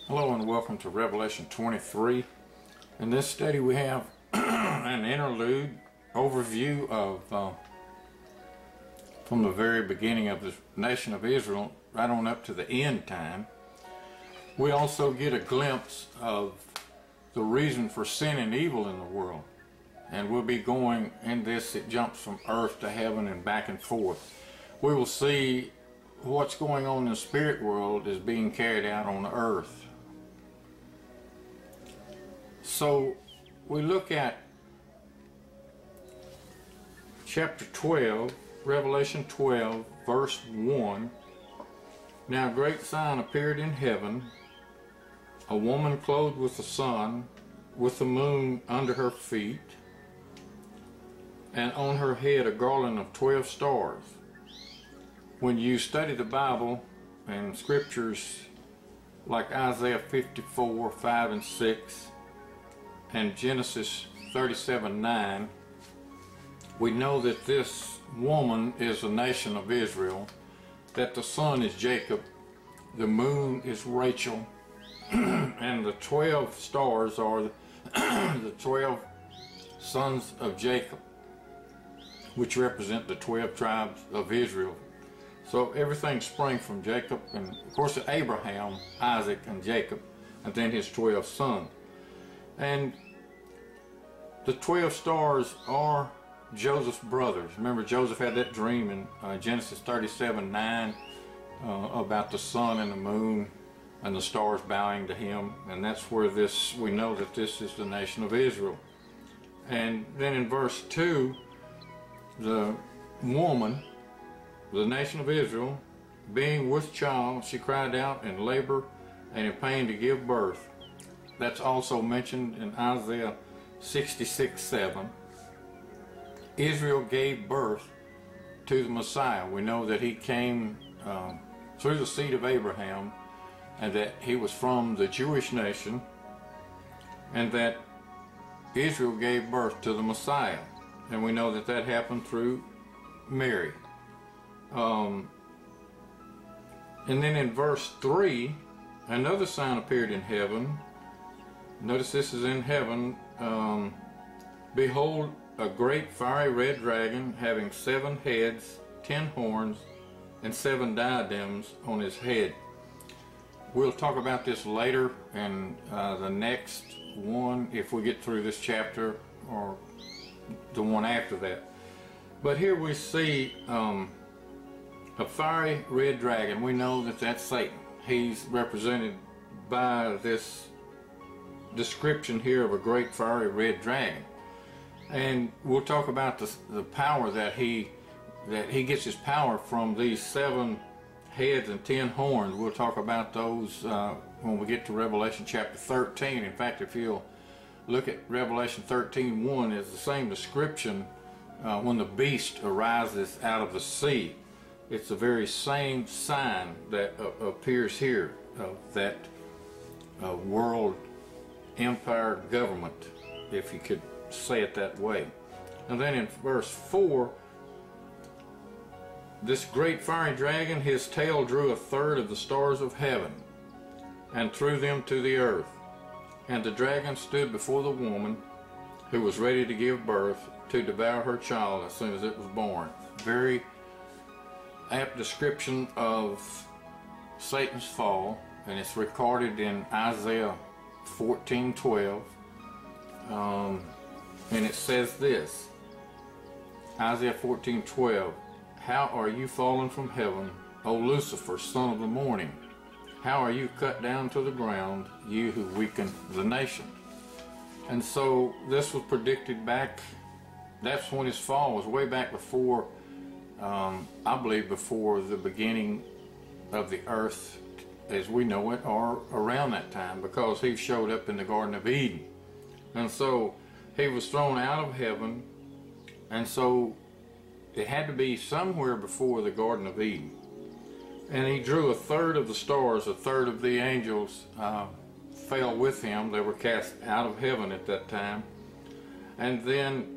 Hello and welcome to Revelation 23. In this study we have an interlude overview of from the very beginning of the nation of Israel right on up to the end time. We also get a glimpse of the reason for sin and evil in the world, and we'll be going in this. It jumps from earth to heaven and back and forth. We will see what's going on in the spirit world is being carried out on the earth. So we look at chapter 12, Revelation 12, verse 1. Now a great sign appeared in heaven, a woman clothed with the sun, with the moon under her feet, and on her head a garland of 12 stars. When you study the Bible and scriptures like Isaiah 54, 5 and 6, and Genesis 37:9, we know that this woman is the nation of Israel, that the sun is Jacob, the moon is Rachel, and the 12 stars are the 12 sons of Jacob, which represent the 12 tribes of Israel. So everything sprang from Jacob, and of course Abraham, Isaac, and Jacob, and then his 12 sons. And the 12 stars are Joseph's brothers. Remember, Joseph had that dream in Genesis 37:9 about the sun and the moon and the stars bowing to him, and that's where we know that this is the nation of Israel. And then in verse 2, the woman, the nation of Israel, being with child, she cried out in labor and in pain to give birth. That's also mentioned in Isaiah 66:7. Israel gave birth to the Messiah. We know that he came through the seed of Abraham, and that he was from the Jewish nation, and that Israel gave birth to the Messiah. And we know that that happened through Mary. And then in verse 3, another sign appeared in heaven. Notice this is in heaven. Behold, a great fiery red dragon, having 7 heads, 10 horns, and 7 diadems on his head. We'll talk about this later in the next one, if we get through this chapter, or the one after that. But here we see a fiery red dragon. We know that that's Satan. He's represented by this description here of a great fiery red dragon. And we'll talk about the power that he gets his power from these 7 heads and 10 horns. We'll talk about those when we get to Revelation chapter 13. In fact, if you'll look at Revelation 13:1, it's the same description when the beast arises out of the sea. It's the very same sign that appears here of that world empire government, if you could say it that way. And then in verse 4, this great fiery dragon, his tail drew 1/3 of the stars of heaven and threw them to the earth. And the dragon stood before the woman who was ready to give birth to devour her child as soon as it was born. Very apt description of Satan's fall, and it's recorded in Isaiah 14:12. And it says this, Isaiah 14:12, "How are you fallen from heaven, O Lucifer, son of the morning? How are you cut down to the ground, you who weaken the nation?" And so this was predicted back. That's when his fall was, way back before, I believe before the beginning of the earth as we know it, or around that time, because he showed up in the Garden of Eden. And so he was thrown out of heaven, and so it had to be somewhere before the Garden of Eden. And he drew 1/3 of the stars, 1/3 of the angels fell with him. They were cast out of heaven at that time. And then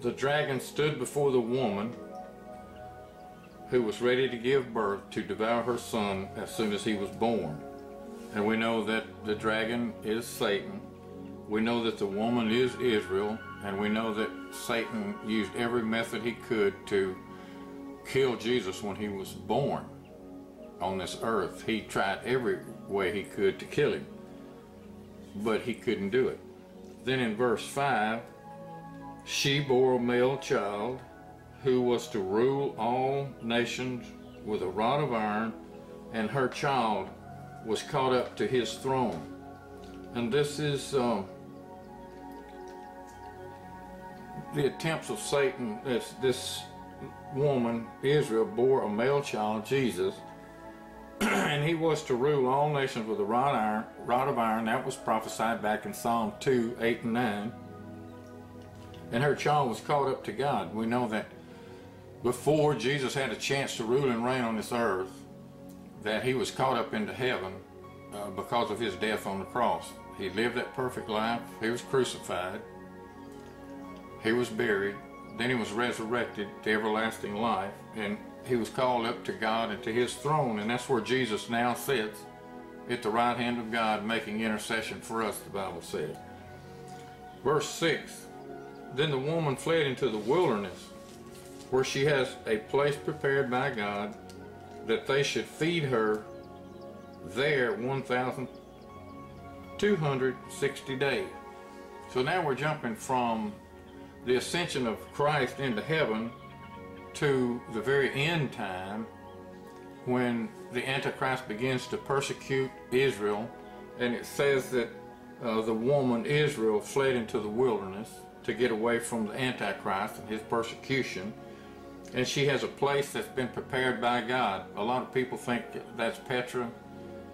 the dragon stood before the woman who was ready to give birth to devour her son as soon as he was born. And we know that the dragon is Satan. We know that the woman is Israel. And we know that Satan used every method he could to kill Jesus when he was born on this earth. He tried every way he could to kill him, but he couldn't do it. Then in verse 5, she bore a male child who was to rule all nations with a rod of iron, and her child was caught up to his throne. And this is the attempts of Satan. This woman, Israel, bore a male child, Jesus, and he was to rule all nations with a rod of iron. That was prophesied back in Psalm 2, 8 and 9. And her child was caught up to God. We know that before Jesus had a chance to rule and reign on this earth, that he was caught up into heaven because of his death on the cross. He lived that perfect life. He was crucified. He was buried. Then he was resurrected to everlasting life. And he was called up to God and to his throne. And that's where Jesus now sits, at the right hand of God, making intercession for us, the Bible says. Verse 6, then the woman fled into the wilderness, where she has a place prepared by God, that they should feed her there 1,260 days. So now we're jumping from the ascension of Christ into heaven to the very end time, when the Antichrist begins to persecute Israel. And it says that the woman Israel fled into the wilderness to get away from the Antichrist and his persecution. And she has a place that's been prepared by God. A lot of people think that's Petra,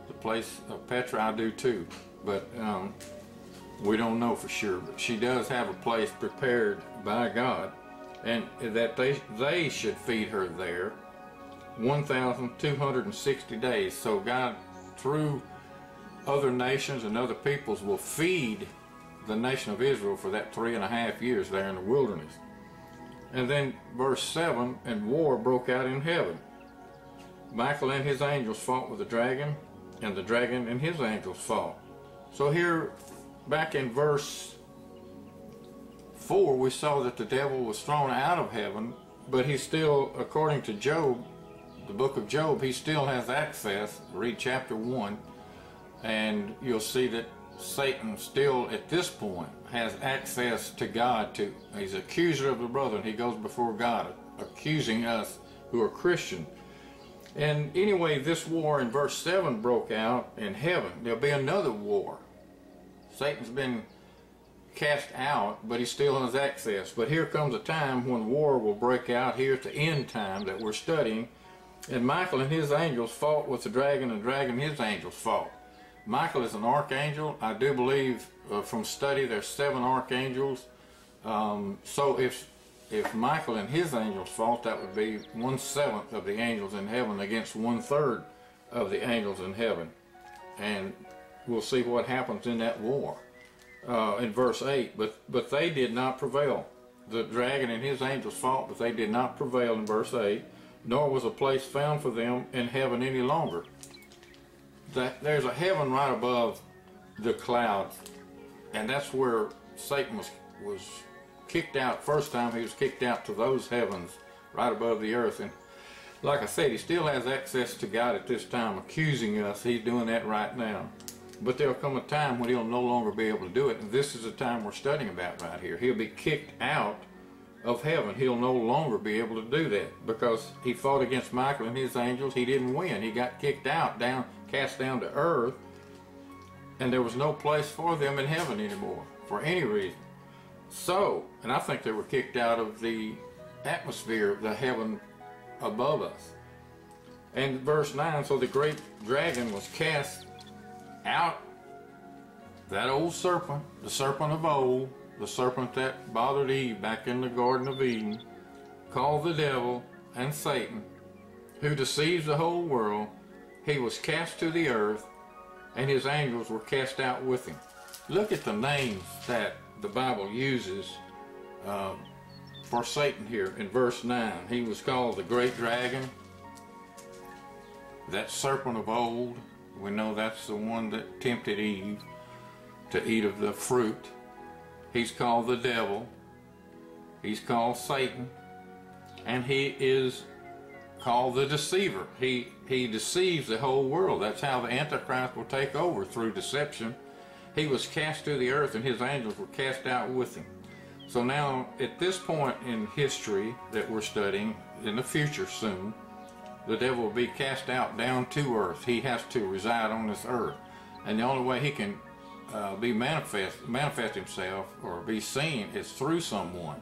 the place of Petra. I do too, but we don't know for sure. But she does have a place prepared by God, and that they should feed her there 1,260 days. So God, through other nations and other peoples, will feed the nation of Israel for that 3.5 years there in the wilderness. And then verse 7, and war broke out in heaven. Michael and his angels fought with the dragon, and the dragon and his angels fought. So here, back in verse 4, we saw that the devil was thrown out of heaven, but he still, according to Job, the book of Job, he still has access. Read chapter 1, and you'll see that Satan still, at this point, has access to God. He's accuser of the brethren. He goes before God, accusing us who are Christian. And anyway, this war in verse 7 broke out in heaven. There'll be another war. Satan's been cast out, but he still has access. But here comes a time when war will break out here at the end time that we're studying. And Michael and his angels fought with the dragon, and the dragon and his angels fought. Michael is an archangel. I do believe from study there's 7 archangels. So if Michael and his angels fought, that would be 1/7 of the angels in heaven against 1/3 of the angels in heaven. And we'll see what happens in that war in verse 8. But they did not prevail. The dragon and his angels fought, but they did not prevail in verse 8. Nor was a place found for them in heaven any longer. There's a heaven right above the clouds, and that's where Satan was kicked out. First time he was kicked out to those heavens right above the earth. And like I said, he still has access to God at this time, accusing us. He's doing that right now. But there'll come a time when he'll no longer be able to do it, and this is the time we're studying about right here. He'll be kicked out of heaven. He'll no longer be able to do that, because he fought against Michael and his angels. He didn't win. He got kicked out, cast down to earth, and there was no place for them in heaven anymore for any reason. So, and I think they were kicked out of the atmosphere of the heaven above us. And verse 9, so the great dragon was cast out, that old serpent, the serpent of old, the serpent that bothered Eve back in the Garden of Eden, called the devil and Satan, who deceives the whole world. He was cast to the earth, and his angels were cast out with him. Look at the names that the Bible uses for Satan here in verse 9. He was called the great dragon, that serpent of old, We know that's the one that tempted Eve to eat of the fruit. He's called the devil. He's called Satan. And he is called the deceiver. He deceives the whole world. That's how the Antichrist will take over, through deception. He was cast to the earth and his angels were cast out with him. So now, at this point in history that we're studying, in the future soon, the devil will be cast out down to earth. He has to reside on this earth. And the only way he can manifest himself or be seen is through someone.